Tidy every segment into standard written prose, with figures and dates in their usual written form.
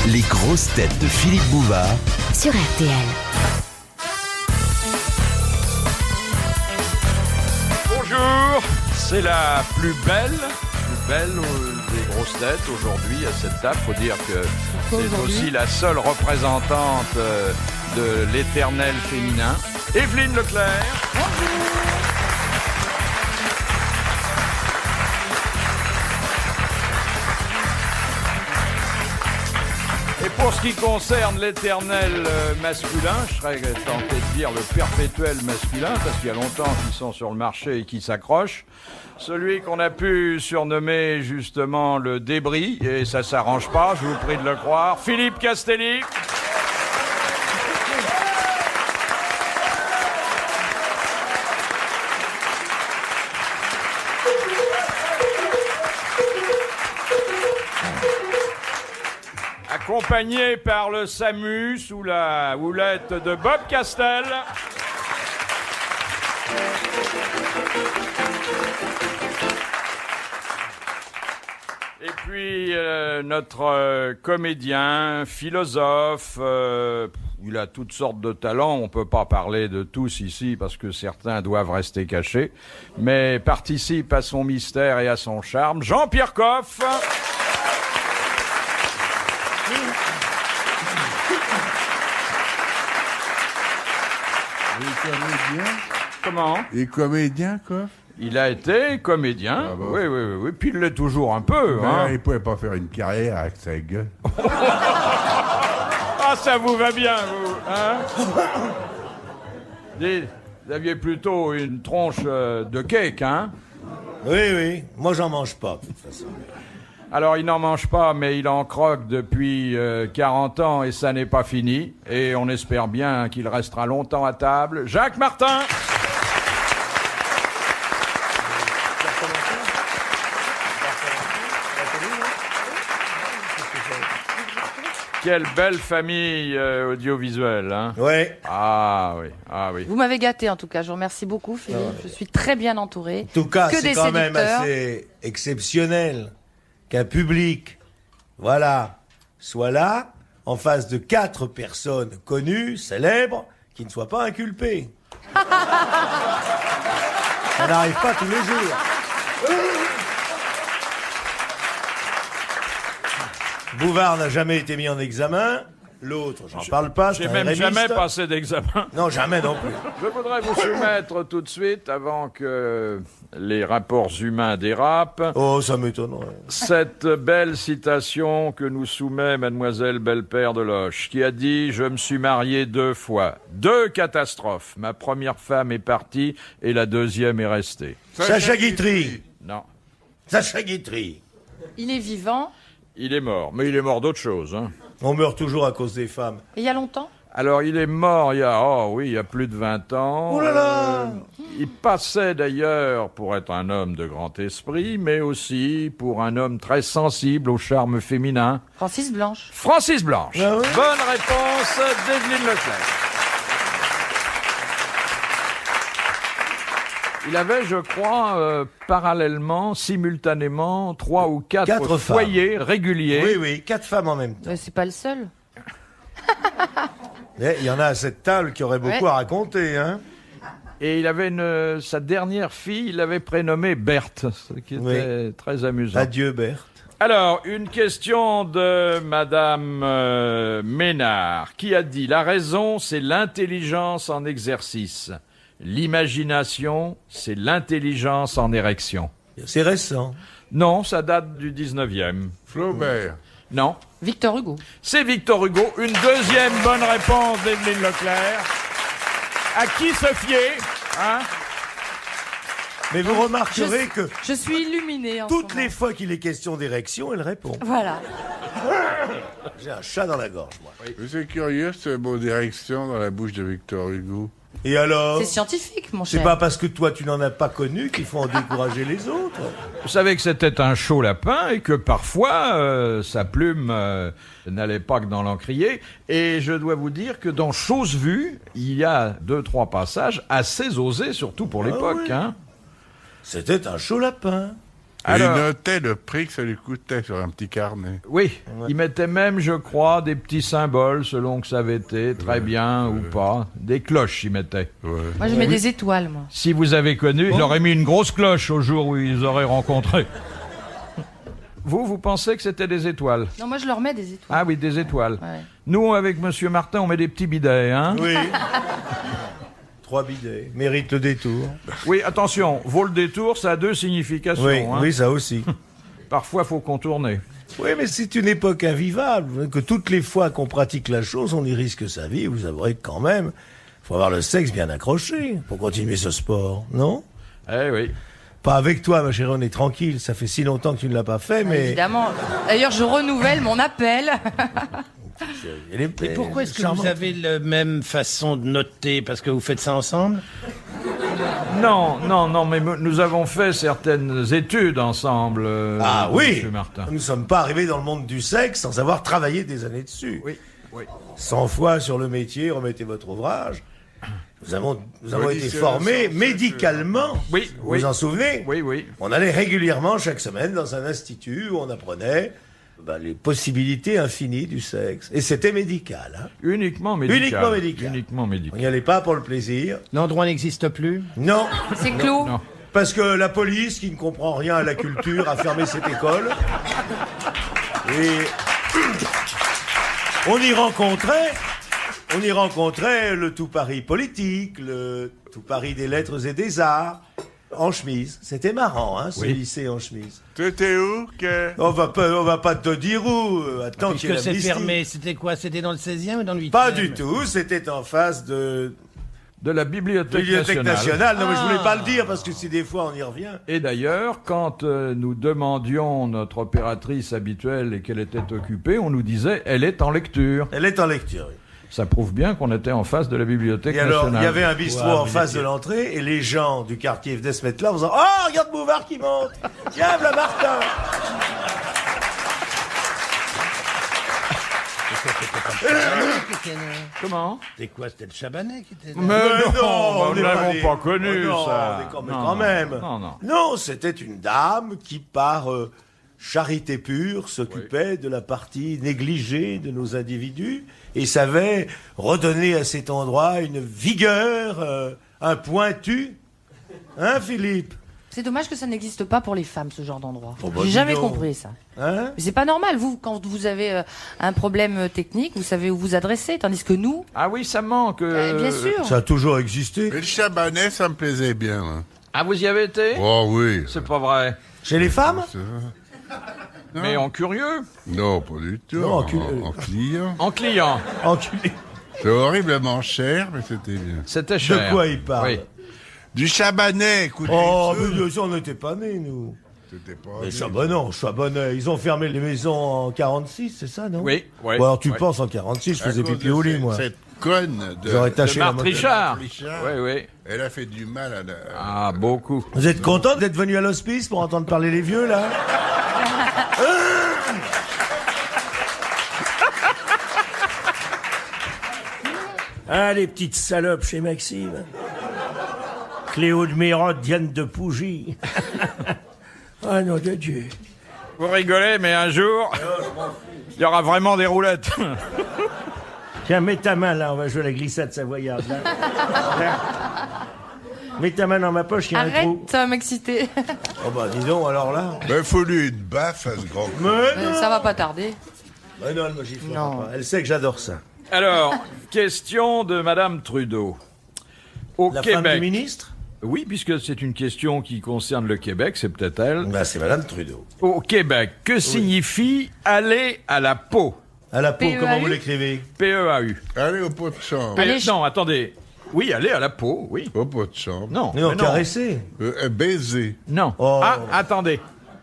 Les grosses têtes de Philippe Bouvard sur RTL. Bonjour, c'est la plus belle des grosses têtes aujourd'hui à cette table. Faut dire que c'est aussi la seule représentante de l'éternel féminin, Evelyne Leclerc. Bonjour. Et pour ce qui concerne l'éternel masculin, je serais tenté de dire le perpétuel masculin, parce qu'il y a longtemps qu'ils sont sur le marché et qu'ils s'accrochent. Celui qu'on a pu surnommer justement le débris, et ça s'arrange pas, je vous prie de le croire, Philippe Castelli. Accompagné par le SAMU sous la houlette de Bob Castel. Et puis notre comédien, philosophe, il a toutes sortes de talents. On peut pas parler de tous ici parce que certains doivent rester cachés, mais participe à son mystère et à son charme. Jean-Pierre Coff. Comédien. Comment? Et comédien, quoi? Il a été comédien. Ah bah. Oui. Puis il l'est toujours un peu. Ben, il pouvait pas faire une carrière avec sa gueule. Ah, ça vous va bien, vous, hein? Vous aviez plutôt une tronche de cake, hein? Oui. Moi, j'en mange pas, de toute façon. Alors, il n'en mange pas, mais il en croque depuis 40 ans et ça n'est pas fini. Et on espère bien qu'il restera longtemps à table. Jacques Martin. Quelle belle famille audiovisuelle, hein? Oui. Ah oui. Vous m'avez gâté en tout cas, je vous remercie beaucoup Philippe, Je suis très bien entouré. En tout cas, que c'est des quand même séducteurs. assez exceptionnel qu'un public, soit là, en face de 4 personnes connues, célèbres, qui ne soient pas inculpées. Ça n'arrive pas tous les jours. Bouvard n'a jamais été mis en examen. L'autre, j'en parle pas, c'est J'ai un même rémiste. jamais passé d'examen. Non, jamais non plus. Je voudrais vous soumettre tout de suite, avant que les rapports humains dérapent, Oh, ça m'étonnerait. cette belle citation que nous soumet Mademoiselle Belle-Père de Loche, qui a dit « Je me suis marié 2 fois. 2 catastrophes. Ma première femme est partie et la deuxième est restée. Sacha Guitry. » Non, Sacha Guitry. Il est vivant, il est mort. Mais il est mort d'autre chose, hein. On meurt toujours à cause des femmes. et il y a longtemps. Alors, il est mort il y a plus de 20 ans. Oh là là Il passait d'ailleurs pour être un homme de grand esprit, mais aussi pour un homme très sensible au charme féminin. Francis Blanche. Francis Blanche. Ah oui? Bonne réponse d'Evelyne Leclerc. Il avait, je crois, parallèlement, simultanément, 3 ou 4 4 foyers réguliers. Oui, 4 femmes en même temps. Mais c'est pas le seul. Il y en a à cette table qui aurait beaucoup Ouais. à raconter, hein. Et il avait sa dernière fille, il l'avait prénommée Berthe, ce qui était très amusant. Adieu, Berthe. Alors, une question de Madame Ménard, qui a dit « La raison, c'est l'intelligence en exercice. L'imagination, c'est l'intelligence en érection. C'est récent. » Non, ça date du 19e. Flaubert. Non, Victor Hugo. c'est Victor Hugo. Une deuxième bonne réponse d'Evelyne Leclerc. À qui se fier, hein? Mais vous remarquerez que Je suis illuminée en toutes ce moment. les fois qu'il est question d'érection, elle répond. Voilà. J'ai un chat dans la gorge, moi. Mais c'est curieux, ce mot d'érection dans la bouche de Victor Hugo. Et alors C'est scientifique, mon C'est cher. pas parce que toi tu n'en as pas connu qu'il faut en décourager les autres. Vous savez que c'était un chaud lapin et que parfois sa plume n'allait pas que dans l'encrier. Et je dois vous dire que dans Chose Vue, il y a 2-3 passages assez osés, surtout pour l'époque. oui. Hein. C'était un chaud lapin. Alors- il notait le prix que ça lui coûtait sur un petit carnet. Oui, il mettait même, je crois, des petits symboles selon que ça avait été très bien ou pas. Des cloches, il mettait. Ouais. Moi, je mets des étoiles, moi. Si vous avez connu, il aurait mis une grosse cloche au jour où ils auraient rencontré. Vous pensez que c'était des étoiles? Non, moi, je leur mets des étoiles. Ah oui, des étoiles. Ouais. Nous, avec Monsieur Martin, on met des petits bidets, hein? Oui. 3 bidets. Mérite le détour. Oui, attention, vaut le détour, ça a 2 significations. Oui, hein. oui, ça aussi. Parfois, faut contourner. Oui, mais c'est une époque invivable, que toutes les fois qu'on pratique la chose, on y risque sa vie. Vous avouerez que quand même, faut avoir le sexe bien accroché pour continuer ce sport, non? Eh oui. Pas avec toi, ma chérie, on est tranquille. Ça fait si longtemps que tu ne l'as pas fait, mais... Évidemment. D'ailleurs, je renouvelle mon appel. Elle est- Et pourquoi est-ce que charmante. vous avez la même façon de noter? Parce que vous faites ça ensemble? Non, mais nous avons fait certaines études ensemble. Ah oui, Monsieur Martin. nous ne sommes pas arrivés dans le monde du sexe sans avoir travaillé des années dessus. Oui, oui. 100 fois sur le métier, remettez votre ouvrage. Nous avons été Audition, formés sans médicalement. Oui, Vous oui. vous en souvenez? Oui, oui. On allait régulièrement chaque semaine dans un institut où on apprenait les possibilités infinies du sexe. Et c'était médical. Hein. Uniquement médical. Uniquement médical. Uniquement On médical. n'y allait pas pour le plaisir. L'endroit n'existe plus? Non, C'est clos. Non. parce que la police, qui ne comprend rien à la culture, a fermé cette école. Et on y rencontrait le tout Paris politique, le tout Paris des lettres et des arts, en chemise. C'était marrant, hein, ce Oui. lycée en chemise. T'étais où que... On va pas te dire où. Attends, qu'il y ait Puisque c'est l'amnistie. fermé, c'était quoi? C'était dans le 16e ou dans le 8e? Pas du tout. C'était en face de De la Bibliothèque, Bibliothèque nationale. Non, mais je voulais Ah. pas le dire parce que si des fois on y revient. Et d'ailleurs, quand nous demandions notre opératrice habituelle et qu'elle était occupée, on nous disait « elle est en lecture Elle est en lecture. Oui. ». Ça prouve bien qu'on était en face de la Bibliothèque Et alors, nationale. il y avait un bistrot en face de l'entrée, et les gens du quartier venaient se mettre là en disant « Oh, regarde Bouvard qui monte. Tiens, voilà Martin. » Comment? C'était quoi? C'était le Chabanais qui était là? Mais non, on nous n'est n'avons des- pas connu Oh non, ça. on est mais Non, quand non, même. Non. Non, c'était une dame qui, par charité pure, s'occupait de la partie négligée de nos individus et savait redonner à cet endroit une vigueur, un pointu. Hein, Philippe? C'est dommage que ça n'existe pas pour les femmes, ce genre d'endroit. Oh, bah, J'ai dis jamais donc. compris ça. Hein? Mais c'est pas normal. Vous, quand vous avez un problème technique, vous savez où vous adresser. Tandis que nous, Ah oui, ça manque. bien sûr. Ça a toujours existé. Mais le Chabanais, ça me plaisait bien. Hein. Ah, vous y avez été? Oh oui. C'est pas vrai. Chez les femmes? Mais en curieux? Non, pas du tout. Non, en client. En client. Enculé. C'est horriblement cher, mais c'était bien. C'était cher. De quoi il parle? Oui. Du Chabanais, écoutez. Oh, ça, mais bien sûr, on n'était pas nés, nous. c'était pas Mais bien. Chabanais, ils ont fermé les maisons en 46, c'est ça, non? Oui, oui. Bon, alors tu oui. penses en 46, je À faisais cause pipi de au lit, cette- moi. Cette conne de... J'aurais De taché la Marthe moto. Richard. Richard. Oui, oui. Elle a fait du mal à la... Ah, beaucoup. Vous êtes content d'être venu à l'hospice pour entendre parler les vieux, là? Ah, les petites salopes chez Maxime. Cléo de Mérotte, Diane de Pougy. Ah non, de Dieu. Vous rigolez, mais un jour, il y aura vraiment des roulettes. Tiens, mets ta main là, on va jouer à la glissade savoyarde. Là. Là. Mets ta main dans ma poche, il y a un Arrête, trou. ça va m'exciter. Oh bah dis donc, alors là. Ben, faut lui une baffe à ce grand con. Mais non, Ça va pas tarder. mais non, elle me giflera Non. pas. Elle sait que j'adore ça. Alors, question de Madame Trudeau. Au La femme du Québec. ministre? Oui, puisque c'est une question qui concerne le Québec, c'est peut-être elle. Bah, c'est Madame Trudeau. Au Québec, que signifie aller à la peau? À la peau, PEAU? comment vous l'écrivez? P-E-A-U. Allez au pot de chambre. Allez, Non, attendez. Oui, aller à la peau, oui. Au pot de chambre. Non, Non, mais caresser. Baiser. Non. Oh. Ah, attendez.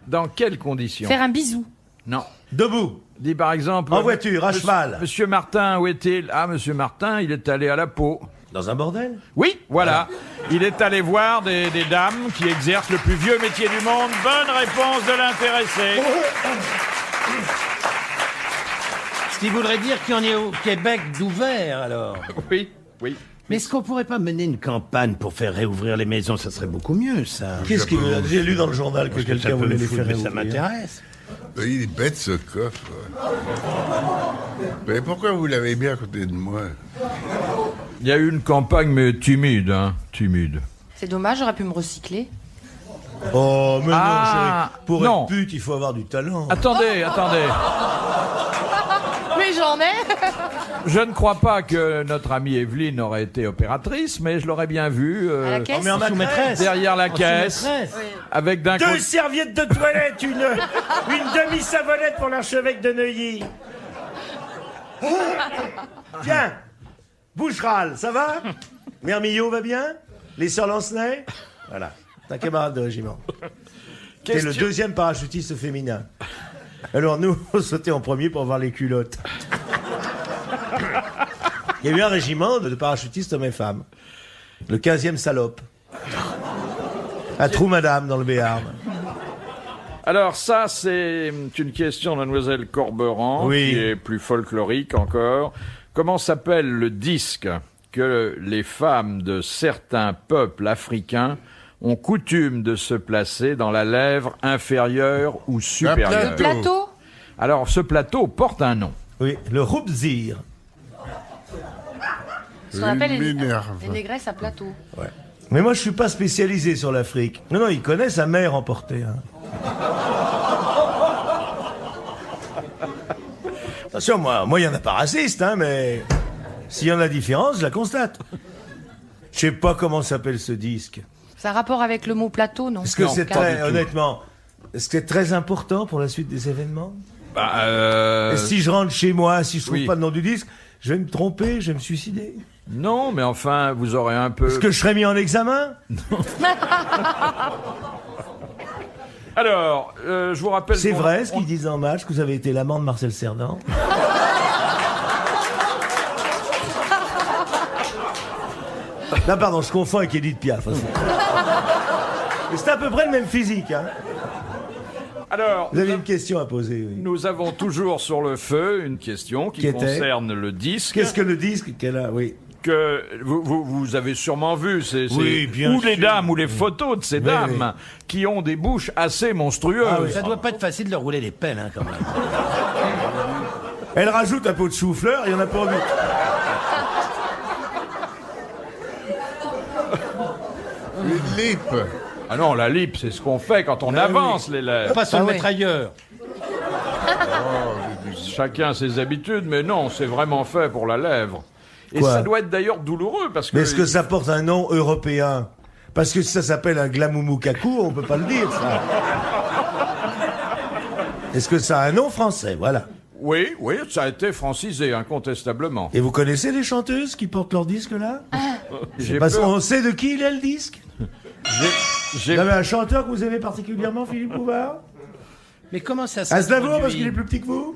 Dans quelles conditions? Faire un bisou. Non. Debout. Dis par exemple... En voiture, à Monsieur- cheval. Monsieur Martin, où est-il? Ah, Monsieur Martin, il est allé à la peau. Dans un bordel? Oui, voilà. Il est allé voir des dames qui exercent le plus vieux métier du monde. Bonne réponse de l'intéressé. Ce qui voudrait dire qu'il y en est au Québec d'ouvert, alors. Oui, oui. Mais est-ce qu'on pourrait pas mener une campagne pour faire réouvrir les maisons? Ça serait beaucoup mieux, ça. Qu'est-ce qu'il veut? J'ai lu dans le journal que Parce que quelqu'un ça peut voulait me les foutre, faire mais ça réouvrir. m'intéresse. Il est bête, ce coffre. Mais pourquoi vous l'avez mis à côté de moi? Il y a eu une campagne, mais timide, hein, timide. C'est dommage, j'aurais pu me recycler. Oh, mais Ah, non, chérie. Pour non. être pute, il faut avoir du talent. Attendez. Mais j'en ai. Je ne crois pas que notre amie Evelyne aurait été opératrice, mais je l'aurais bien vue À la caisse. mais en maîtresse. derrière la caisse, avec d'un Deux côté... serviettes de toilette, une demi-savonnette pour l'archevêque de Neuilly. Tiens, Boucheral, ça va? Mère Millot va bien? Les sœurs Lancenay? Voilà, c'est un camarade de régiment. C'est le deuxième parachutiste féminin. Alors nous, on sautait en premier pour voir les culottes. Il y a eu un régiment de parachutistes hommes et femmes. Le 15e salope. À Trou-Madame, dans le Béarn. Alors ça, c'est une question de Mademoiselle Corberan, Oui. qui est plus folklorique encore. Comment s'appelle le disque que les femmes de certains peuples africains ont coutume de se placer dans la lèvre inférieure ou supérieure? plateau. Plateau. Alors, ce plateau porte un nom. Oui, le Roubzir. Ce qu'on appelle les Minerve. négresses à plateau. Mais moi, je suis pas spécialisé sur l'Afrique. Non, il connaît sa mère emportée. Hein. Attention, moi, il y en a pas raciste, hein, mais s'il y en a différence, je la constate. Je sais pas comment s'appelle ce disque. Ça a rapport avec le mot plateau, non? Est-ce que Non, c'est pas très, du tout. honnêtement, est-ce que c'est très important pour la suite des événements? Bah, Et si je rentre chez moi, si je trouve oui. pas le nom du disque, je vais me tromper, je vais me suicider. non, mais enfin, vous aurez un peu... Est-ce que je serai mis en examen? Alors, je vous rappelle... C'est qu'on- vrai ce qu'ils disent en match, que vous avez été l'amant de Marcel Cerdan? Non, pardon, je confonds avec Edith Piaf. Aussi. Mais c'est à peu près le même physique. Hein. Alors, Vous avez une question à poser, oui. nous avons toujours sur le feu une question qui Qui était concerne le disque Qu'est-ce que le disque qu'elle a? Oui. que vous avez sûrement vu. Oui, bien ou les sûr. dames ou les photos de ces Oui, dames qui ont des bouches assez monstrueuses. Ah oui. Ça doit pas être facile de leur rouler les pelles, hein, quand même. Elle rajoute un pot de chou-fleur, il y en a pas envie. Une lippe. Ah non, la lip, c'est ce qu'on fait quand on avance les lèvres. Pas se Ah le ouais. mettre ailleurs. Chacun ses habitudes, mais non, c'est vraiment fait pour la lèvre. Et Quoi? ça doit être d'ailleurs douloureux parce que... Mais est-ce que ça porte un nom européen? Parce que si ça s'appelle un glamoumoukakou, on peut pas le dire, ça. Est-ce que ça a un nom français? Voilà. Oui, ça a été francisé, incontestablement. Et vous connaissez les chanteuses qui portent leur disque là? J'ai Parce peur- qu'on sait de qui il est le disque? j'ai- Vous avez un chanteur que vous aimez particulièrement, Philippe Bouvard? Mais comment ça se Aznavour, parce qu'il est plus petit que vous?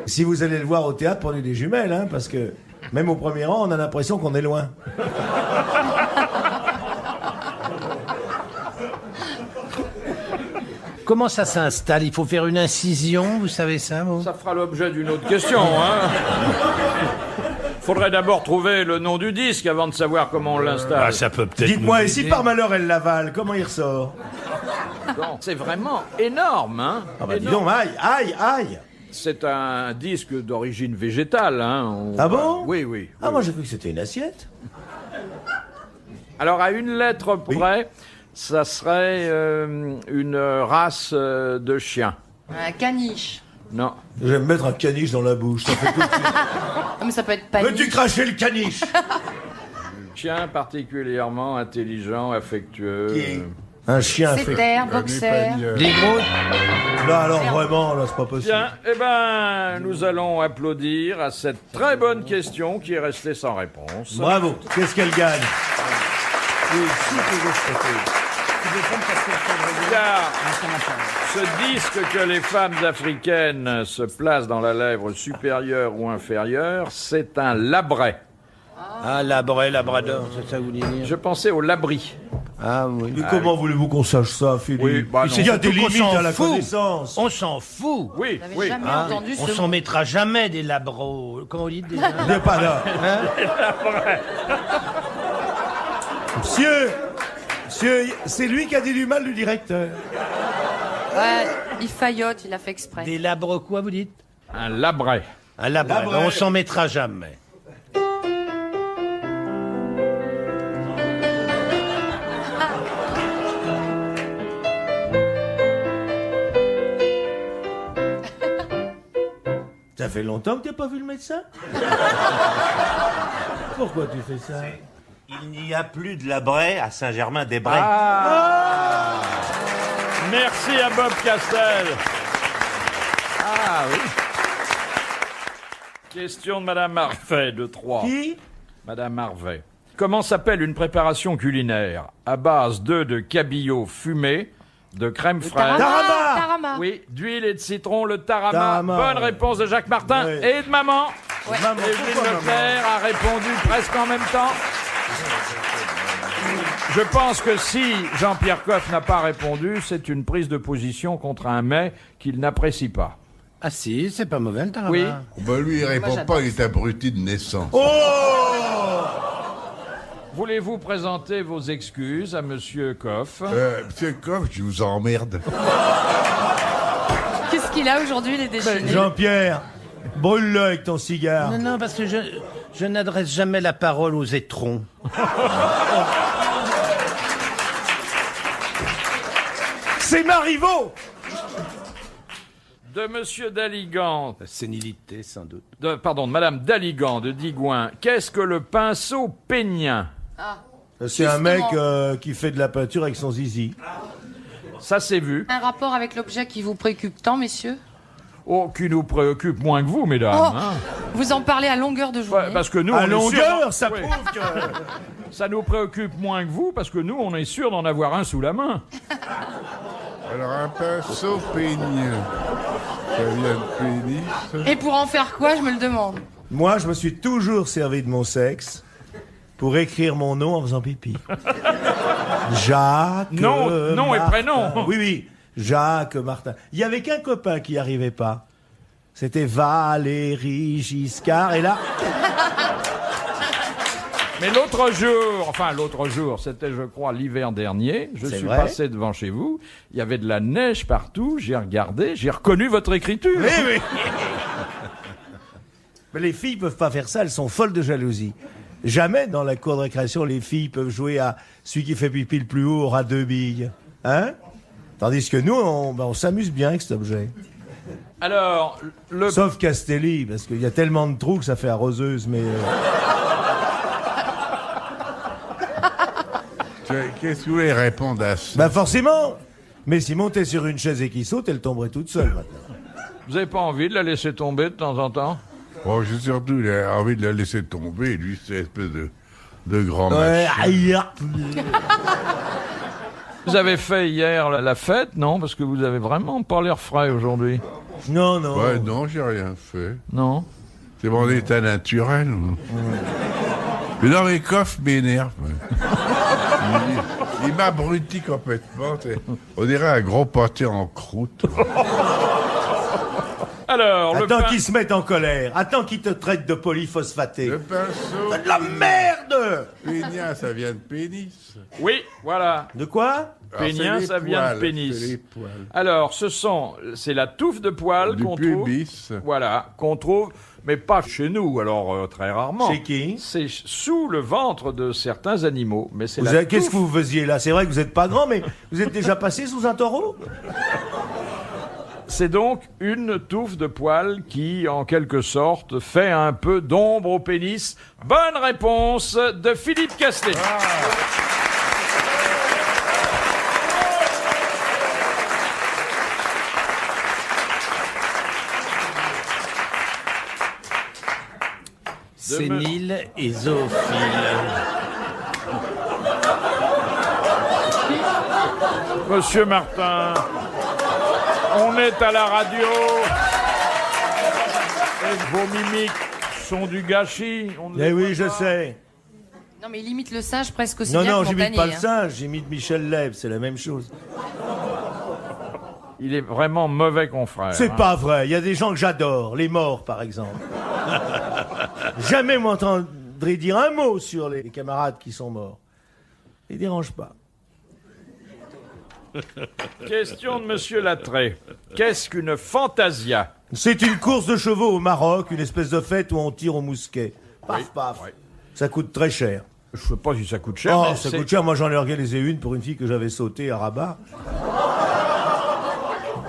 Si vous allez le voir au théâtre, prenez des jumelles, hein, parce que même au premier rang, on a l'impression qu'on est loin. Comment ça s'installe? Il faut faire une incision, vous savez ça, vous? Ça fera l'objet d'une autre question, hein. Faudrait d'abord trouver le nom du disque avant de savoir comment on l'installe. ça peut peut-être. Dites-moi, nous et si aider. par malheur elle l'avale, comment il ressort? Bon, c'est vraiment énorme, hein. Ah bah dis Énorme. donc, aïe, aïe, aïe! C'est un disque d'origine végétale, hein. Ah bon? Oui. Ah, moi j'ai cru que c'était une assiette. Alors, à une lettre près, ça serait une race de chien. Un caniche. Non. Je vais me mettre un caniche dans la bouche, ça fait tout de suite. Ah, mais ça peut être Veux-tu paniche. cracher le caniche? Chien particulièrement intelligent, affectueux. Qui? Un chien fait. Setter, Un boxer. épagneur. Des gros. Là, alors vraiment, là, c'est pas possible. Bien, eh ben, nous allons applaudir à cette très bonne question qui est restée sans réponse. Bravo. Qu'est-ce qu'elle gagne? Car ce disque que les femmes africaines se placent dans la lèvre supérieure ou inférieure, c'est un labret. Ah, labrador, c'est ça que vous voulez dire? Je pensais au labri. Ah oui. Mais comment voulez-vous qu'on sache ça, Philippe? Oui, bah non. Il y a des Surtout qu'on limites s'en à la fout. connaissance. On s'en fout. Oui, Vous n'avez oui. jamais Hein, entendu on ce s'en mot. mettra jamais des labros. Comment on dit déjà? N'est pas là. Monsieur, c'est lui qui a dit du mal du directeur. Ouais, il faillote, il a fait exprès. Des labres quoi, vous dites? Un labret. Un labret. Labret. On s'en mettra jamais. Ça fait longtemps que t'as pas vu le médecin? Pourquoi tu fais ça? Il n'y a plus de Labray à Saint-Germain-des-Brais. Merci à Bob Castel. Ah oui. Question de Madame Marvet de Troyes. Qui? Madame Marvet. Comment s'appelle une préparation culinaire à base de cabillaud fumé, de crème fraîche, Tarama. Tarama. oui, d'huile et de citron, le tarama. Tarama, Bonne ouais. réponse de Jacques Martin Ouais. et de maman. Ouais. Maman, Evelyne pourquoi maman? Leclerc a répondu presque en même temps. Je pense que si Jean-Pierre Coff n'a pas répondu, c'est une prise de position contre un mets qu'il n'apprécie pas. Ah si, c'est pas mauvais le tarama. Oui. Bah lui, il répond pas, il est abruti de naissance. Oh! Voulez-vous présenter vos excuses à Monsieur Coff? Monsieur Coff, je vous emmerde. Qu'est-ce qu'il a aujourd'hui, les déchaînés? Jean-Pierre, brûle-le avec ton cigare. Non, non, parce que je n'adresse jamais la parole aux étrons. C'est Marivaux! De Monsieur Daligan, Sénilité, sans doute. de Madame Daligan de Digoin, qu'est-ce que le pinceau pénien? C'est un mec Justement. qui fait de la peinture avec son zizi. Ça c'est vu. Un rapport avec l'objet qui vous préoccupe tant, messieurs? Oh, qui nous préoccupe moins que vous, mesdames. Oh, hein. vous en parlez à longueur de journée. Ouais, parce que nous, À on est longueur, sûr- ça Oui. prouve que... Ça nous préoccupe moins que vous, parce que nous, on est sûr d'en avoir un sous la main. Alors un pinceau peigneux. Ça vient de pénis. Et pour en faire quoi, je me le demande. Moi, je me suis toujours servi de mon sexe pour écrire mon nom en faisant pipi. Jacques Nom et Martin. prénom. Oui, oui, Jacques Martin. Il y avait qu'un copain qui n'y arrivait pas. C'était Valérie Giscard. Et là, Mais l'autre jour, c'était, je crois, l'hiver dernier, je C'est suis vrai passé devant chez vous, il y avait de la neige partout, j'ai regardé, j'ai reconnu votre écriture. oui, oui. Mais les filles peuvent pas faire ça, elles sont folles de jalousie. Jamais dans la cour de récréation, les filles peuvent jouer à celui qui fait pipi le plus haut aura 2 billes. Hein? Tandis que nous, on s'amuse bien avec cet objet. Alors, le... Sauf Castelli, parce qu'il y a tellement de trous que ça fait arroseuse, mais... Qu'est-ce que vous voulez répondre à ça? Bah forcément. Mais si montait sur une chaise et qu'il saute, elle tomberait toute seule maintenant. vous avez pas envie de la laisser tomber de temps en temps? Oh, j'ai surtout envie de la laisser tomber, lui, c'est une espèce de grand Ouais, machin. aïe, ah. Vous avez fait hier la fête, non? Parce que vous avez vraiment pas l'air frais aujourd'hui. Non, non. Ouais, non, j'ai rien fait. Non? C'est mon état naturel. Mais non, mais Coff m'énerve. Il m'abrutit complètement. On dirait un gros pâté en croûte. Alors, le Attends pain... qu'il se mette en colère. Attends qu'il te traite de polyphosphaté. Le pinceau De la merde! pénien, ça vient de pénis. Oui, voilà. De quoi? Alors, Pénien, c'est les ça vient de poils, pénis. c'est les poils. Alors, c'est la touffe de poils Du qu'on trouve. pubis. Voilà, qu'on trouve, mais pas chez nous, alors très rarement. Chez qui? C'est sous le ventre de certains animaux, mais c'est la Qu'est-ce que touffe. vous faisiez là? C'est vrai que vous n'êtes pas grand, mais vous êtes déjà passé sous un taureau? C'est donc une touffe de poils qui, en quelque sorte, fait un peu d'ombre au pénis. Bonne réponse de Philippe Castet. Sénile et zoophile. Monsieur Martin, on est à la radio. Et vos mimiques sont du gâchis. On ne Eh les oui, voit je pas. sais. Non, mais il imite le singe presque aussi Non, bien non, que j'imite Montagnier. pas le singe, j'imite Michel Leb, c'est la même chose. Il est vraiment mauvais confrère. C'est hein. pas vrai, il y a des gens que j'adore, les morts par exemple. Jamais m'entendrez dire un mot sur les camarades qui sont morts. Les dérange pas. Question de Monsieur Lattré. Qu'est-ce qu'une fantasia? C'est une course de chevaux au Maroc, une espèce de fête où on tire au mousquet. Paf, Oui, paf. oui. Ça coûte très cher. Je sais pas si ça coûte cher. Oh, mais ça c'est- coûte cher. Moi, j'en ai organisé une pour une fille que j'avais sautée à Rabat.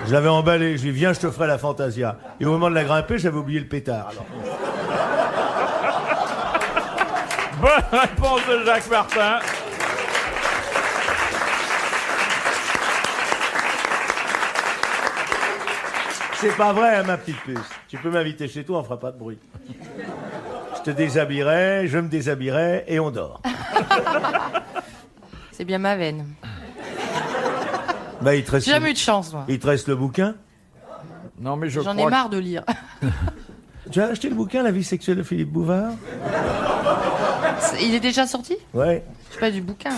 Je l'avais emballée. Je lui ai dit, viens, je te ferai la fantasia. Et au moment de la grimper, j'avais oublié le pétard. Alors, Bonne réponse de Jacques Martin. c'est pas vrai, hein, ma petite puce. Tu peux m'inviter chez toi, on fera pas de bruit. Je te déshabillerai, je me déshabillerai et on dort. C'est bien ma veine. Bah, il te reste, J'ai jamais eu de chance, moi. il te reste le bouquin. Non, mais je J'en ai crois marre de lire. Tu as acheté le bouquin, La vie sexuelle de Philippe Bouvard? Il est déjà sorti? Ouais. C'est pas du bouquin.